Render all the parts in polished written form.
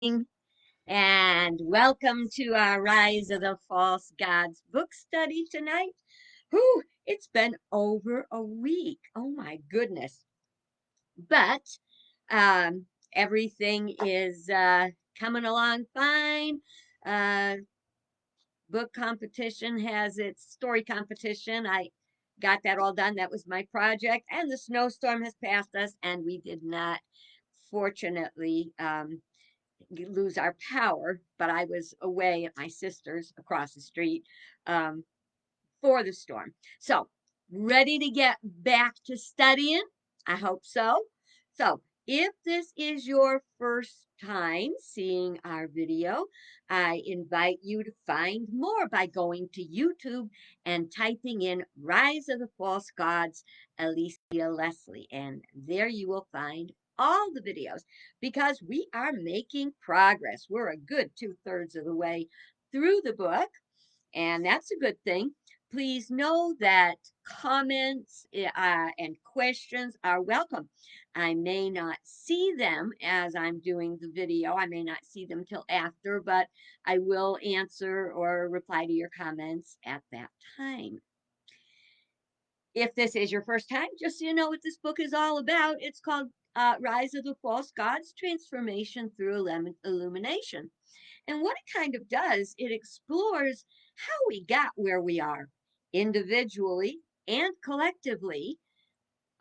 And welcome to our Rise of the False Gods book study tonight. Whew, it's been over a week. Oh my goodness. But everything is coming along fine. Uh, Book competition has its story competition. I got that all done. That was my project. And the snowstorm has passed us, and we did not, fortunately, lose our power, but I was away at my sister's across the street um, for the storm. So, ready to get back to studying? I hope so. So, if this is your first time seeing our video, I invite you to find more by going to YouTube and typing in Rise of the False Gods, Alicia Leslie. And there you will find all the videos because we are making progress. We're a good two-thirds of the way through the book, and that's a good thing. Please know that comments and questions are welcome. I may not see them as I'm doing the video. I may not see them till after, but I will answer or reply to your comments at that time. If this is your first time, just so you know what this book is all about, it's called Rise of the False Gods Transformation Through Illumination. And what it kind of does, it explores how we got where we are individually and collectively,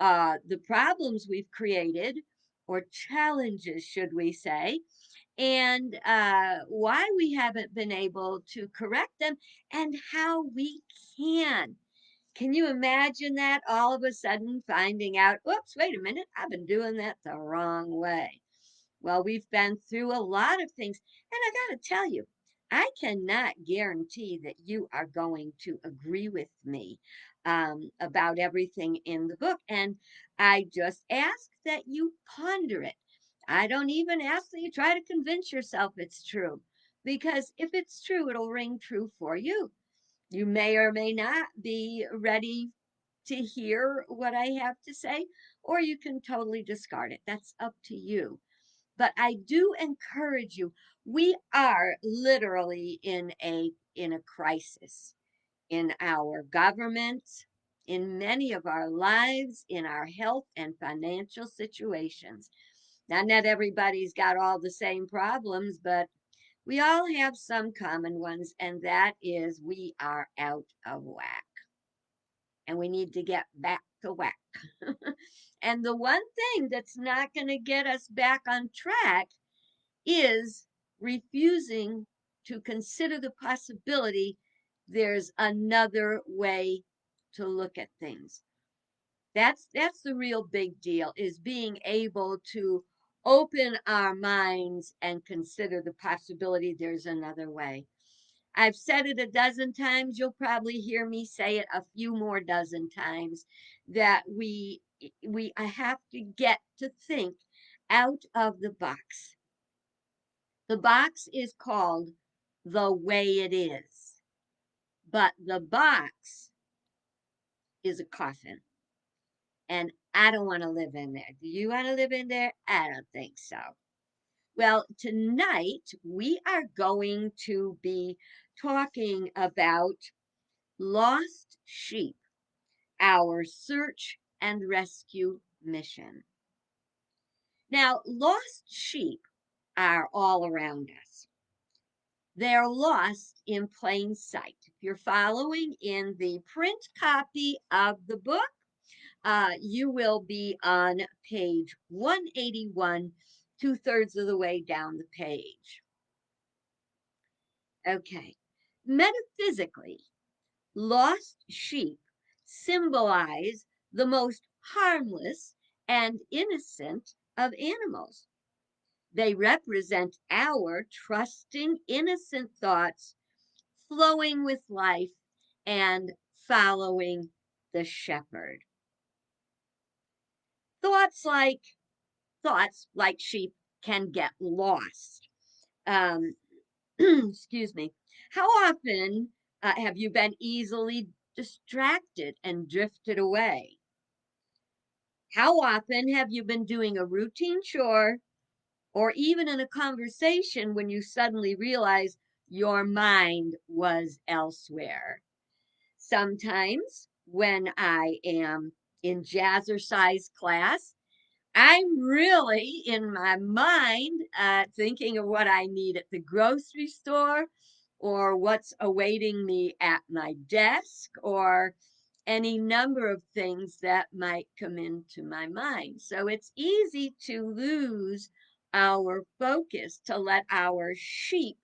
the problems we've created, or challenges, should we say, and why we haven't been able to correct them, and how we can. Can you imagine that all of a sudden finding out, oops, wait a minute, I've been doing that the wrong way? Well, we've been through a lot of things. And I got to tell you, I cannot guarantee that you are going to agree with me about everything in the book. And I just ask that you ponder it. I don't even ask that you try to convince yourself it's true, because if it's true, it'll ring true for you. You may or may not be ready to hear what I have to say, or you can totally discard it. That's up to you. But I do encourage you. We are literally in a crisis in our government, in many of our lives, in our health and financial situations. Now, not everybody's got all the same problems, but we all have some common ones, and that is we are out of whack and we need to get back to whack. And the one thing that's not going to get us back on track is refusing to consider the possibility there's another way to look at things. That's the real big deal, is being able to open our minds and consider the possibility there's another way. I've said it a dozen times. You'll probably hear me say it a few more dozen times, that we have to get to think out of the box. The box is called the way it is, but the box is a coffin. And I don't want to live in there. Do you want to live in there? I don't think so. Well, tonight we are going to be talking about lost sheep, our search and rescue mission. Now, lost sheep are all around us. They're lost in plain sight. If you're following in the print copy of the book, you will be on page 181, two-thirds of the way down the page. Okay. Metaphysically, lost sheep symbolize the most harmless and innocent of animals. They represent our trusting, innocent thoughts flowing with life and following the shepherd. Thoughts like thoughts like sheep can get lost. Um, excuse me. How often have you been easily distracted and drifted away? How often have you been doing a routine chore or even in a conversation when you suddenly realize your mind was elsewhere. Sometimes when I am in jazzercise class, I'm really in my mind thinking of what I need at the grocery store or what's awaiting me at my desk or any number of things that might come into my mind. So it's easy to lose our focus, to let our sheep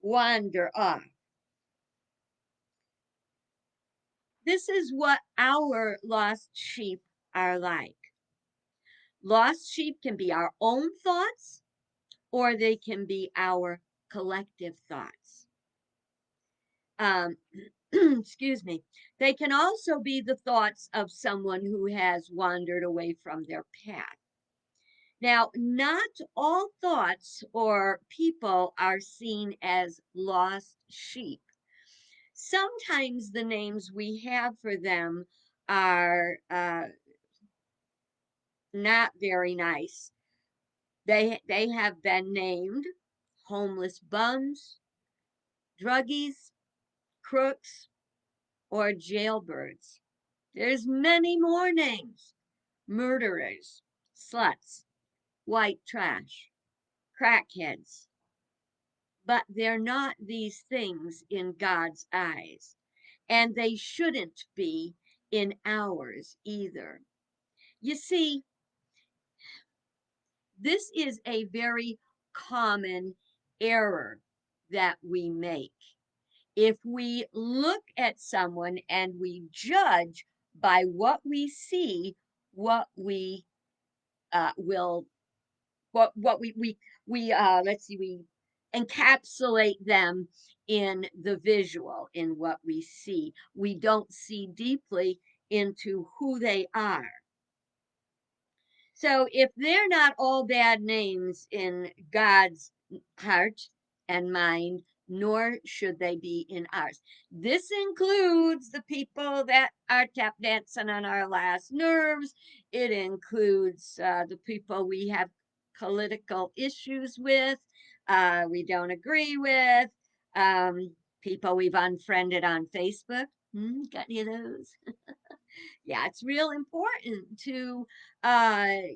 wander off. This is what our lost sheep are like. Lost sheep can be our own thoughts or they can be our collective thoughts. Um, excuse me. They can also be the thoughts of someone who has wandered away from their path. Now, not all thoughts or people are seen as lost sheep. Sometimes the names we have for them are not very nice. They have been named homeless bums, druggies, crooks, or jailbirds. There's many more names. Murderers, sluts, white trash, crackheads. But they're not these things in God's eyes. And they shouldn't be in ours either. You see, this is a very common error that we make. If we look at someone and we judge by what we see, what we will, what we let's see, we encapsulate them in the visual, in what we see. We don't see deeply into who they are. So if they're not all bad names in God's heart and mind, nor should they be in ours. This includes the people that are tap dancing on our last nerves. It includes the people we have political issues with, we don't agree with, people we've unfriended on Facebook. Got any of those? Yeah, it's real important to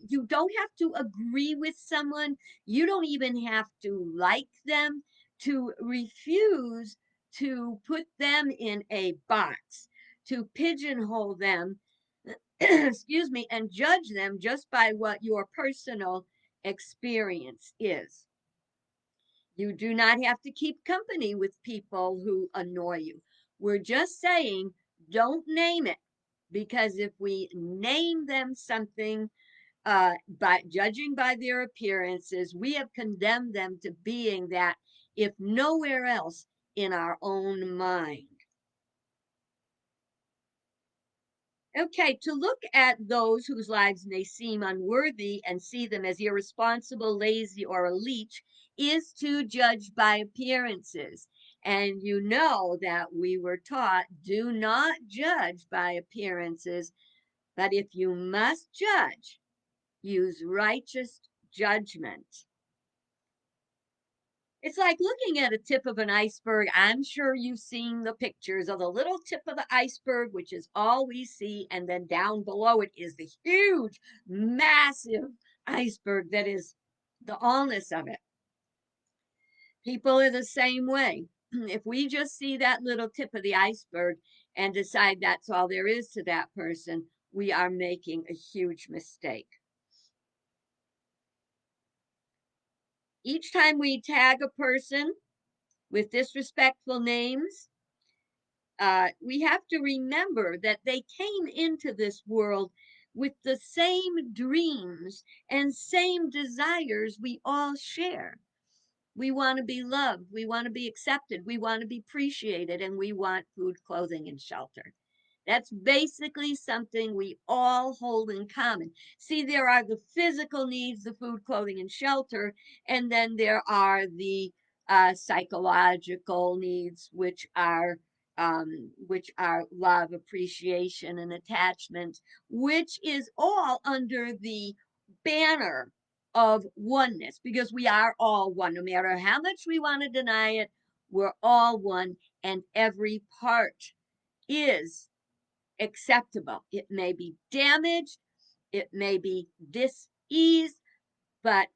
you don't have to agree with someone. You don't even have to like them to refuse to put them in a box, to pigeonhole them, excuse me, and judge them just by what your personal experience is. You do not have to keep company with people who annoy you. We're just saying don't name it, because if we name them something by judging by their appearances, we have condemned them to being that, if nowhere else, in our own mind. Okay, to look at those whose lives may seem unworthy and see them as irresponsible, lazy, or a leech is to judge by appearances. And you know that we were taught do not judge by appearances, but if you must judge, use righteous judgment. It's like looking at a tip of an iceberg. I'm sure you've seen the pictures of the little tip of the iceberg, which is all we see. And then down below it is the huge, massive iceberg that is the allness of it. People are the same way. If we just see that little tip of the iceberg and decide that's all there is to that person, we are making a huge mistake. Each time we tag a person with disrespectful names, we have to remember that they came into this world with the same dreams and same desires we all share. We want to be loved, we want to be accepted, we want to be appreciated, and we want food, clothing, and shelter. That's basically something we all hold in common. See, there are the physical needs, the food, clothing, and shelter, and then there are the psychological needs, which are love, appreciation, and attachment, which is all under the banner of oneness, because we are all one. No matter how much we want to deny it, we're all one, and every part is acceptable. It may be damaged, it may be dis-ease, but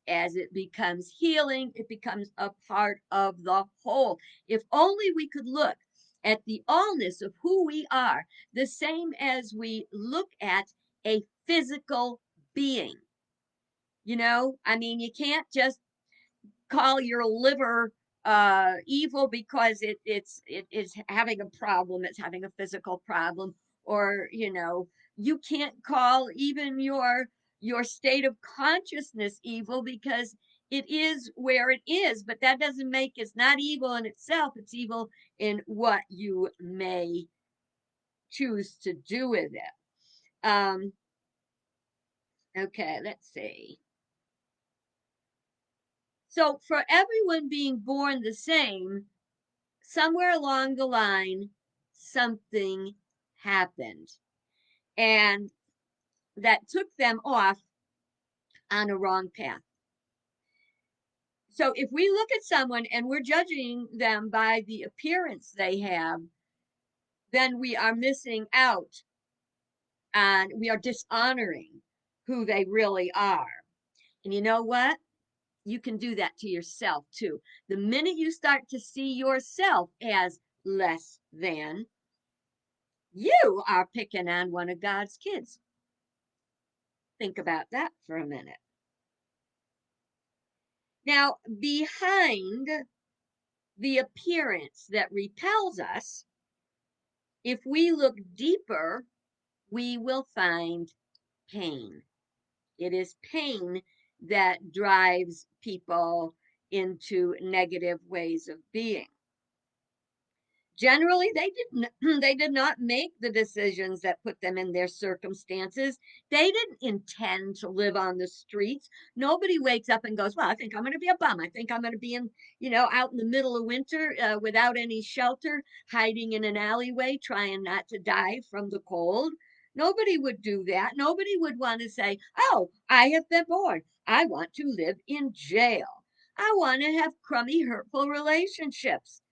as it becomes healing, it becomes a part of the whole. If only we could look at the allness of who we are, the same as we look at a physical being. I mean, you can't just call your liver evil because it is having a problem, it's having a physical problem. Or you can't call even your state of consciousness evil, because it is where it is, but that doesn't make it's not evil in itself. It's evil in what you may choose to do with it. Okay, let's see. So for everyone being born the same, somewhere along the line, something happened, and that took them off on a wrong path. So if we look at someone and we're judging them by the appearance they have, then we are missing out and we are dishonoring who they really are. And you know what? You can do that to yourself too. The minute you start to see yourself as less than, you are picking on one of God's kids. Think about that for a minute. Now, behind the appearance that repels us, if we look deeper, we will find pain. It is pain that drives people into negative ways of being. Generally, they did not make the decisions that put them in their circumstances. They didn't intend to live on the streets. Nobody wakes up and goes, well, I think I'm going to be a bum. I think I'm going to be out in the middle of winter without any shelter, hiding in an alleyway, trying not to die from the cold. Nobody would do that. Nobody would want to say, oh, I have been born. I want to live in jail. I want to have crummy, hurtful relationships.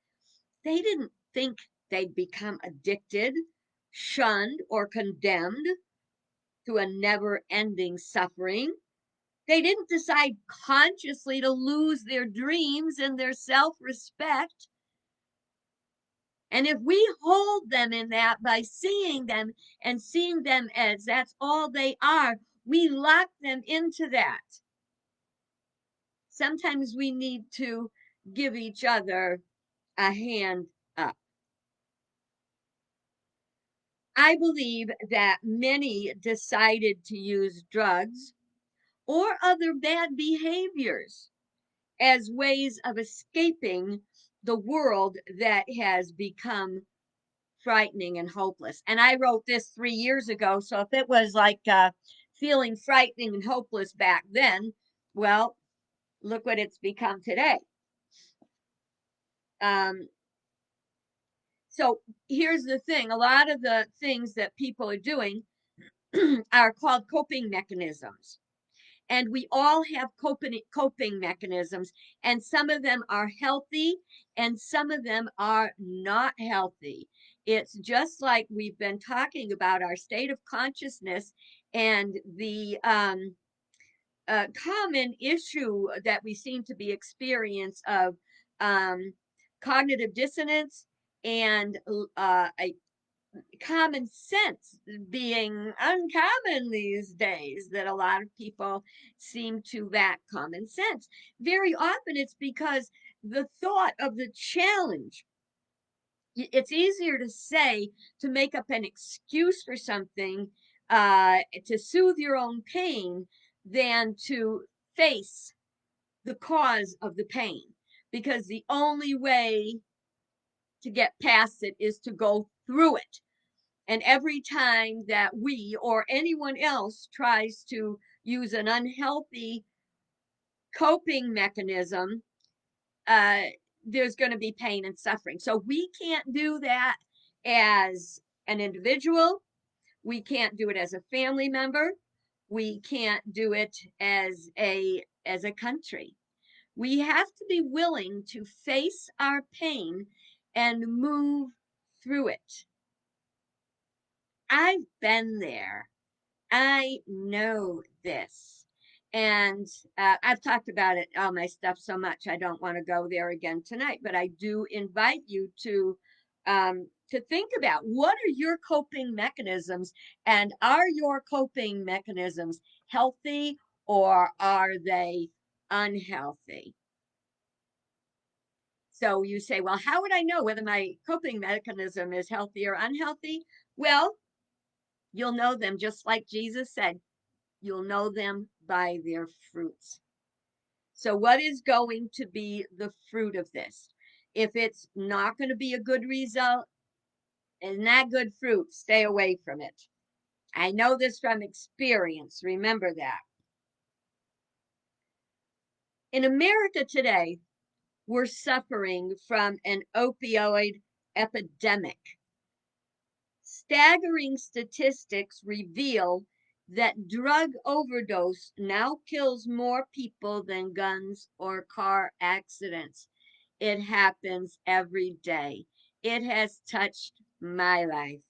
They didn't think they'd become addicted, shunned, or condemned to a never ending suffering. They didn't decide consciously to lose their dreams and their self respect. And if we hold them in that by seeing them and seeing them as that's all they are, we lock them into that. Sometimes we need to give each other a hand up. I believe that many decided to use drugs or other bad behaviors as ways of escaping the world that has become frightening and hopeless. And I wrote this 3 years ago. So if it was like feeling frightening and hopeless back then, well, look what it's become today. So here's the thing, a lot of the things that people are doing are called coping mechanisms. And we all have coping mechanisms, and some of them are healthy and some of them are not healthy. It's just like we've been talking about our state of consciousness and the common issue that we seem to be experiencing of cognitive dissonance and a common sense being uncommon these days, that a lot of people seem to lack common sense. Very often it's because the thought of the challenge, it's easier to say, to make up an excuse for something to soothe your own pain than to face the cause of the pain, because the only way to get past it is to go through it. And every time that we or anyone else tries to use an unhealthy coping mechanism, there's going to be pain and suffering. So we can't do that as an individual. We can't do it as a family member. We can't do it as a country. We have to be willing to face our pain and move through it. I've been there. I know this. And I've talked about it, all my stuff, so much. I don't want to go there again tonight, but I do invite you to think about what are your coping mechanisms, and are your coping mechanisms healthy or are they unhealthy? So you say, well, how would I know whether my coping mechanism is healthy or unhealthy? Well, you'll know them just like Jesus said. You'll know them by their fruits. So, what is going to be the fruit of this? If it's not going to be a good result and not good fruit, stay away from it. I know this from experience. Remember that. In America today, we're suffering from an opioid epidemic. Staggering statistics reveal that drug overdose now kills more people than guns or car accidents. It happens every day. It has touched my life.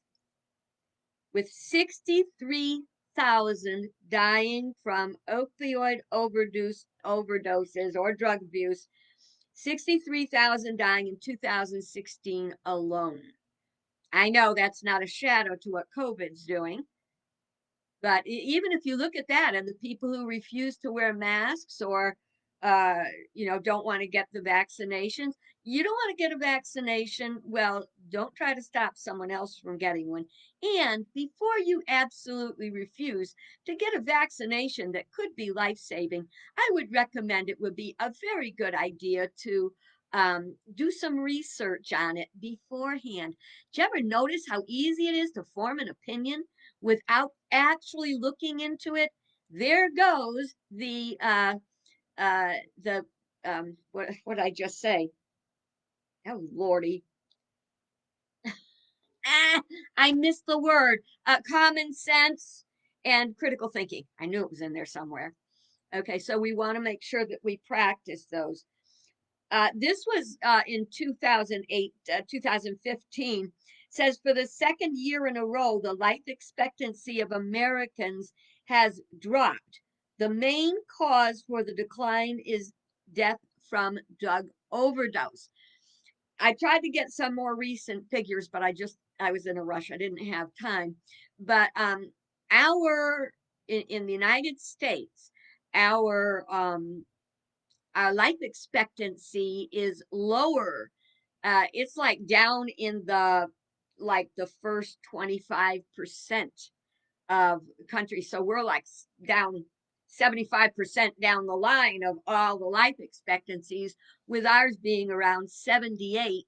With 63,000 dying from opioid overdoses or drug abuse, 63,000 dying in 2016 alone. I know that's not a shadow to what COVID's doing. But even if you look at that and the people who refuse to wear masks or, uh, don't want to get the vaccinations, you don't want to get a vaccination. Well, don't try to stop someone else from getting one. And before you absolutely refuse to get a vaccination that could be life saving, I would recommend it would be a very good idea to do some research on it beforehand. Do you ever notice how easy it is to form an opinion without actually looking into it? There goes the what did I just say? Oh Lordy. I missed the word. Common sense and critical thinking. I knew it was in there somewhere. Okay, so we want to make sure that we practice those. This was in 2008, 2015. Says for the second year in a row, the life expectancy of Americans has dropped. The main cause for the decline is death from drug overdose. I tried to get some more recent figures, but I was in a rush. I didn't have time. But our in the United States, our our life expectancy is lower. It's like down in the first 25% of countries. So we're like down 75% down the line of all the life expectancies, with ours being around 78.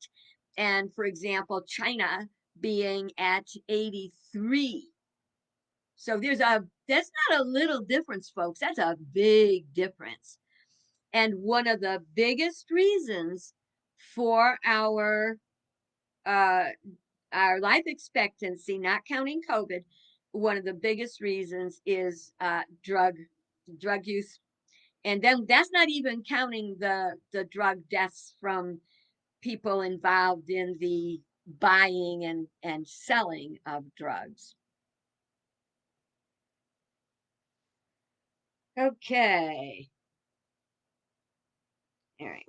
And for example, China being at 83. So that's not a little difference, folks. That's a big difference. And one of the biggest reasons for uh, our life expectancy, not counting COVID, one of the biggest reasons is drug use, and then that's not even counting the drug deaths from people involved in the buying and selling of drugs. Okay, all right,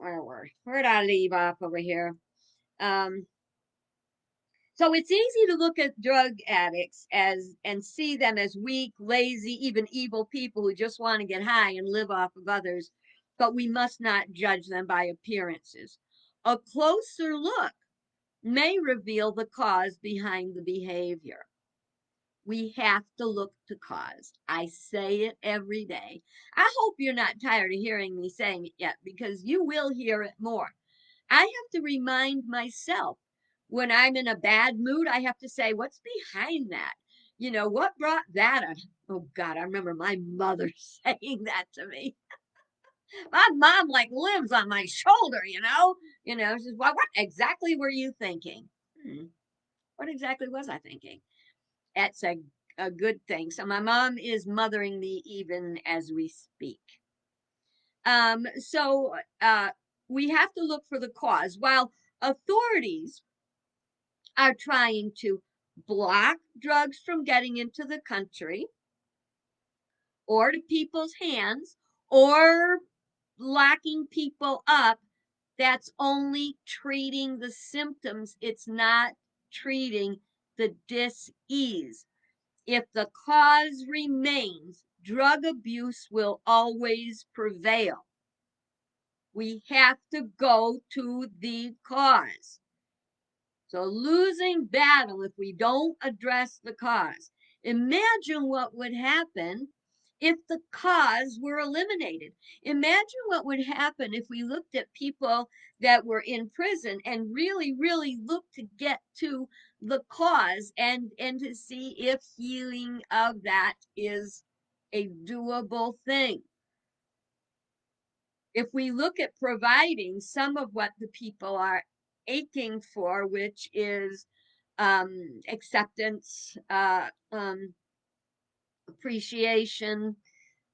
where did I leave off over here? Um, So it's easy to look at drug addicts as and see them as weak, lazy, even evil people who just want to get high and live off of others, but we must not judge them by appearances. A closer look may reveal the cause behind the behavior. We have to look to cause. I say it every day. I hope you're not tired of hearing me saying it yet, because you will hear it more. I have to remind myself when I'm in a bad mood, I have to say, what's behind that? What brought that on? Oh God, I remember my mother saying that to me. My mom like lives on my shoulder. She says, well, what exactly were you thinking? What exactly was I thinking? It's a good thing. So my mom is mothering me even as we speak. So we have to look for the cause. While authorities are trying to block drugs from getting into the country or to people's hands or locking people up, that's only treating the symptoms. It's not treating the dis-ease. If the cause remains, drug abuse will always prevail. We have to go to the cause. So losing battle if we don't address the cause. Imagine what would happen if the cause were eliminated. Imagine what would happen if we looked at people that were in prison and really looked to get to the cause and to see if healing of that is a doable thing. If we look at providing some of what the people are aching for, which is acceptance, appreciation,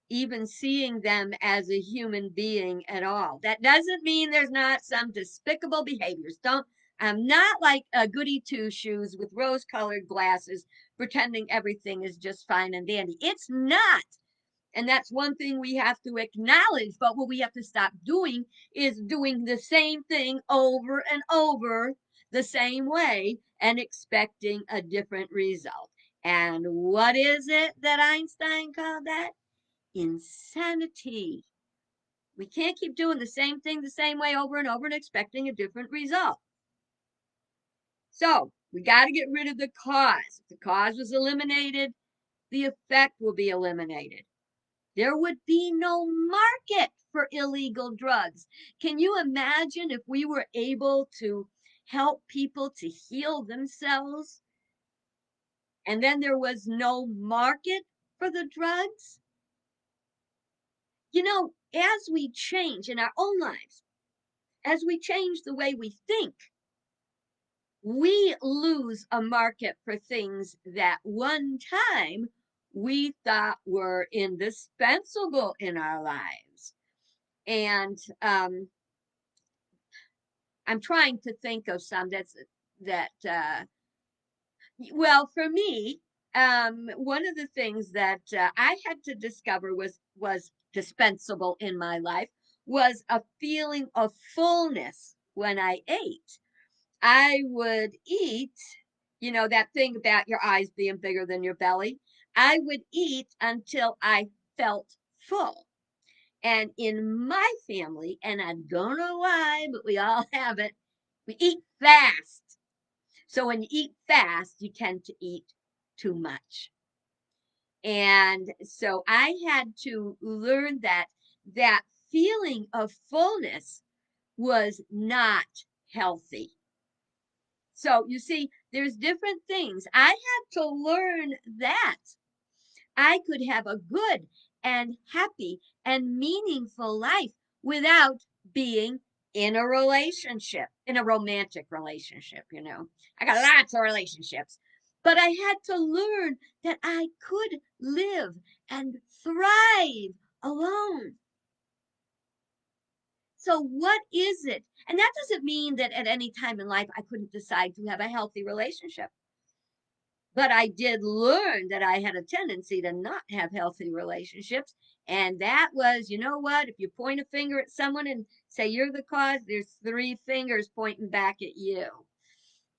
even seeing them as a human being at all. That doesn't mean there's not some despicable behaviors. Don't, I'm not like a goody two shoes with rose colored glasses pretending everything is just fine and dandy. It's not. And that's one thing we have to acknowledge. But what we have to stop doing is doing the same thing over and over the same way and expecting a different result. And what is it that Einstein called that? Insanity. We can't keep doing the same thing the same way over and over and expecting a different result. So we got to get rid of the cause. If the cause was eliminated, the effect will be eliminated. There would be no market for illegal drugs. Can you imagine if we were able to help people to heal themselves and then there was no market for the drugs? You know, as we change in our own lives, as we change the way we think, we lose a market for things that one time we thought were indispensable in our lives. And I'm trying to think of some that well, for me, one of the things that I had to discover was dispensable in my life was a feeling of fullness when I ate. I would eat, you know, that thing about your eyes being bigger than your belly. I would eat until I felt full. And in my family, and I don't know why, but we all have it, we eat fast. So when you eat fast, you tend to eat too much. And so I had to learn that that feeling of fullness was not healthy. So you see, there's different things. I had to learn that I could have a good and happy and meaningful life without being in a relationship, in a romantic relationship, you know. I got lots of relationships, but I had to learn that I could live and thrive alone. So, what is it? And that doesn't mean that at any time in life I couldn't decide to have a healthy relationship. But I did learn that I had a tendency to not have healthy relationships. And that was, you know what? If you point a finger at someone and say you're the cause, there's three fingers pointing back at you.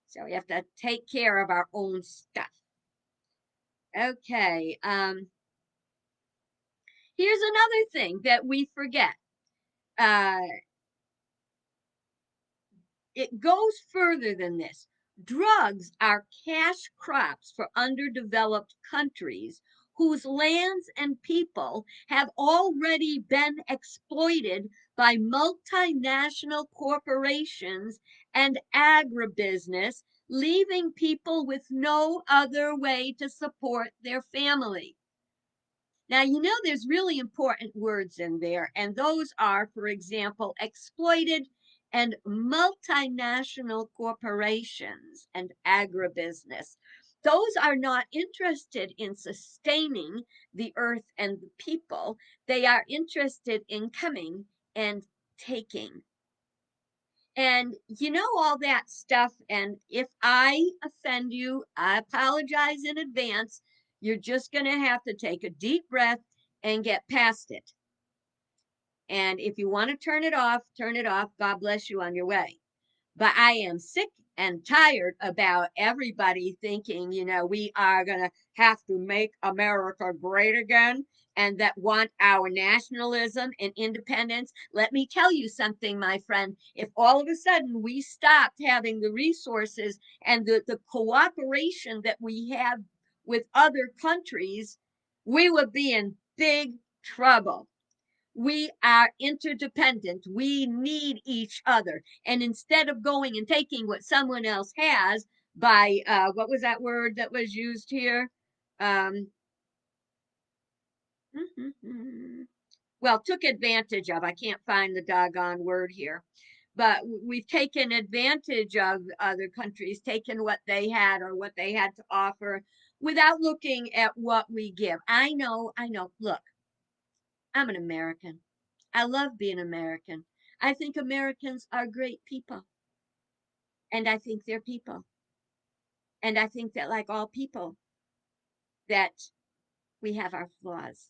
So we have to take care of our own stuff. Okay. Here's another thing that we forget. Uh, it goes further than this. Drugs are cash crops for underdeveloped countries whose lands and people have already been exploited by multinational corporations and agribusiness, leaving people with no other way to support their family. Now, you know, there's really important words in there, and those are, for example, exploited and multinational corporations and agribusiness. those are not interested in sustaining the earth and the people. They are interested in coming and taking. And you know all that stuff. And if I offend you, I apologize in advance. You're just going to have to take a deep breath and get past it. And if you want to turn it off, turn it off. God bless you on your way. But I am sick and tired about everybody thinking, we are going to have to make America great again and that want our nationalism and independence. Let me tell you something, my friend. If all of a sudden we stopped having the resources and the cooperation that we have with other countries, we would be in big trouble. We are interdependent. We need each other. And instead of going and taking what someone else has by, what was that word that was used here? Um, well, took advantage of. I can't find the doggone word here. But we've taken advantage of other countries, taken what they had or what they had to offer without looking at what we give. I know. Look, I'm an American. I love being American. I think Americans are great people. And I think they're people. And I think that, like all people, that we have our flaws.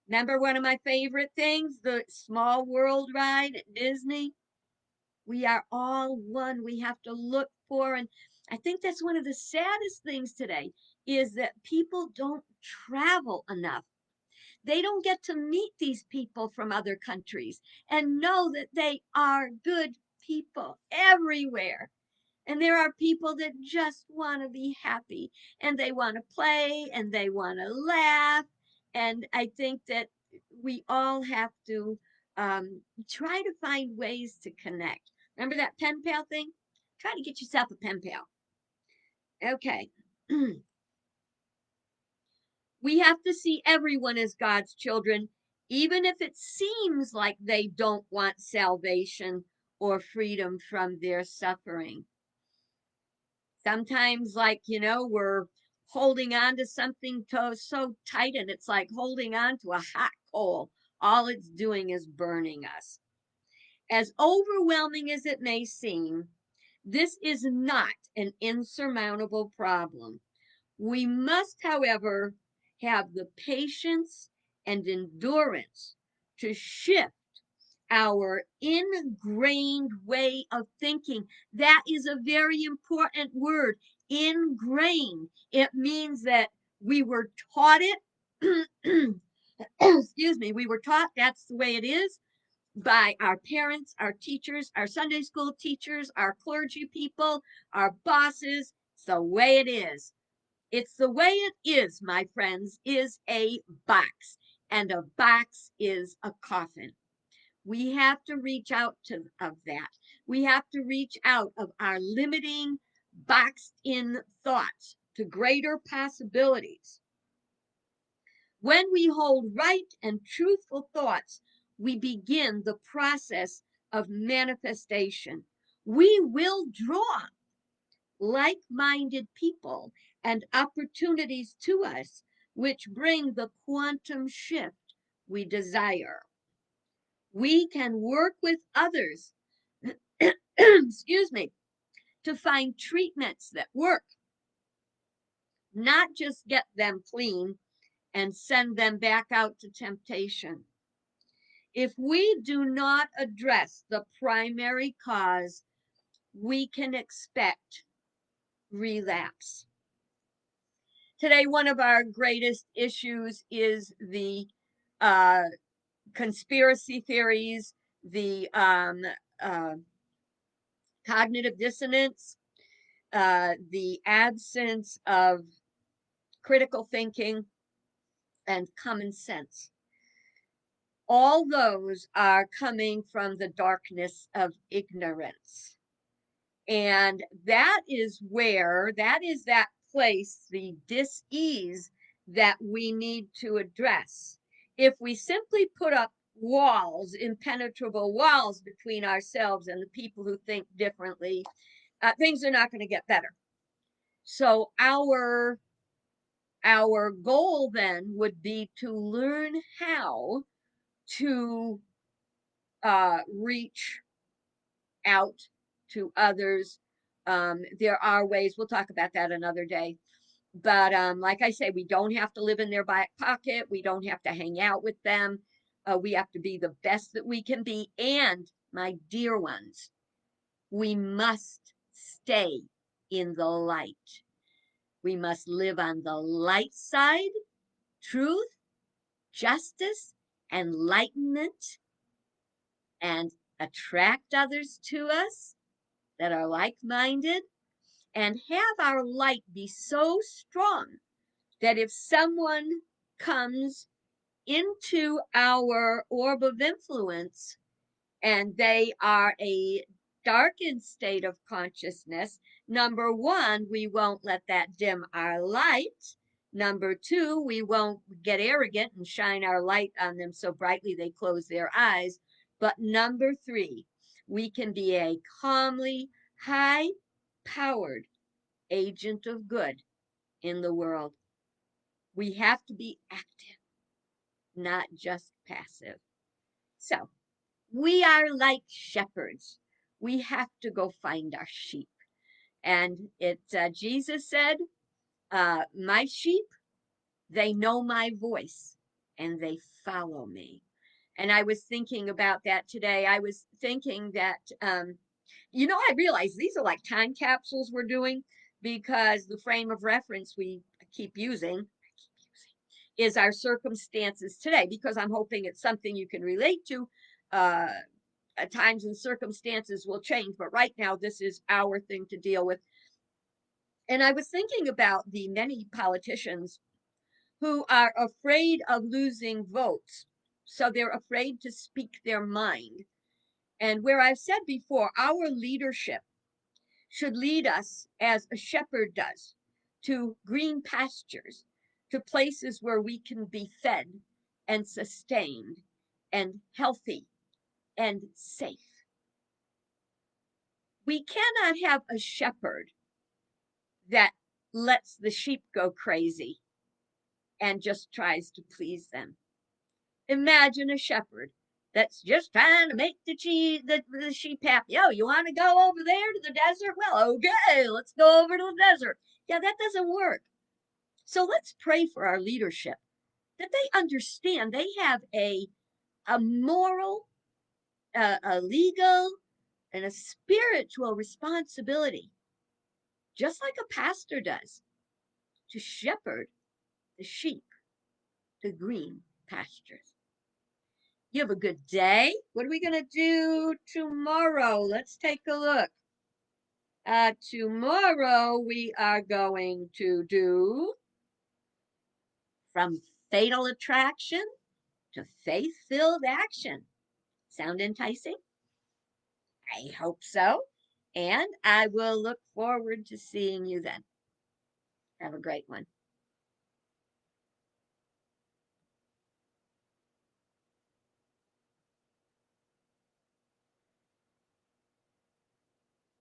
Remember one of my favorite things, the Small World ride at Disney? We are all one. We have to look for, and I think that's one of the saddest things today is that people don't travel enough. They don't get to meet these people from other countries and know that they are good people everywhere. And there are people that just want to be happy and they want to play and they want to laugh. And I think that we all have to try to find ways to connect. Remember that pen pal thing? Try to get yourself a pen pal. Okay. We have to see everyone as God's children, even if it seems like they don't want salvation or freedom from their suffering. Sometimes, we're holding on to something so tight, and it's like holding on to a hot coal. All it's doing is burning us. As overwhelming as it may seem, this is not an insurmountable problem. We must, however, have the patience and endurance to shift our ingrained way of thinking. That is a very important word, ingrained. It means that we were taught it. Excuse me, we were taught that's the way it is by our parents, our teachers, our Sunday school teachers, our clergy people, our bosses. It's the way it is. It's the way it is, my friends, is a box, and a box is a coffin. We have to reach out of that. We have to reach out of our limiting, boxed in thoughts to greater possibilities. When we hold right and truthful thoughts, we begin the process of manifestation. We will draw like-minded people and opportunities to us which bring the quantum shift we desire. We can work with others, excuse me, to find treatments that work, not just get them clean and send them back out to temptation. If we do not address the primary cause, we can expect relapse. Today, one of our greatest issues is the uh, conspiracy theories, the cognitive dissonance, the absence of critical thinking, and common sense. All those are coming from the darkness of ignorance. And that is that place, the dis-ease that we need to address. If we simply put up walls, impenetrable walls between ourselves and the people who think differently, things are not going to get better. So our goal then would be to learn how to reach out to others. There are ways, we'll talk about that another day. But like I say, we don't have to live in their back pocket. We don't have to hang out with them. We have to be the best that we can be. And my dear ones, we must stay in the light. We must live on the light side, truth, justice, enlightenment, and attract others to us that are like minded, and have our light be so strong that if someone comes into our orb of influence and they are a darkened state of consciousness, number one, we won't let that dim our light. Number two, we won't get arrogant and shine our light on them so brightly they close their eyes. But number three, we can be a calmly, high powered agent of good in the world. We have to be active, not just passive. So we are like shepherds. We have to go find our sheep. And Jesus said, my sheep, they know my voice and they follow me. And I was thinking about that today. I was thinking that, I realized these are like time capsules we're doing, because the frame of reference we keep using is our circumstances today, because I'm hoping it's something you can relate to. Uh, Times and circumstances will change, but right now this is our thing to deal with. And I was thinking about the many politicians who are afraid of losing votes. So they're afraid to speak their mind. And where I've said before, our leadership should lead us as a shepherd does, to green pastures, to places where we can be fed and sustained and healthy and safe. We cannot have a shepherd that lets the sheep go crazy and just tries to please them. Imagine a shepherd that's just trying to make the sheep happy. Oh, you want to go over there to the desert? Well, okay, let's go over to the desert. Yeah, that doesn't work. So let's pray for our leadership, that they understand they have a moral, a legal, and a spiritual responsibility, just like a pastor does, to shepherd the sheep to green pastures. You have a good day. What are we going to do tomorrow? Let's take a look. Tomorrow we are going to do from fatal attraction to faith filled action. Sound enticing? I hope so. And I will look forward to seeing you then. Have a great one.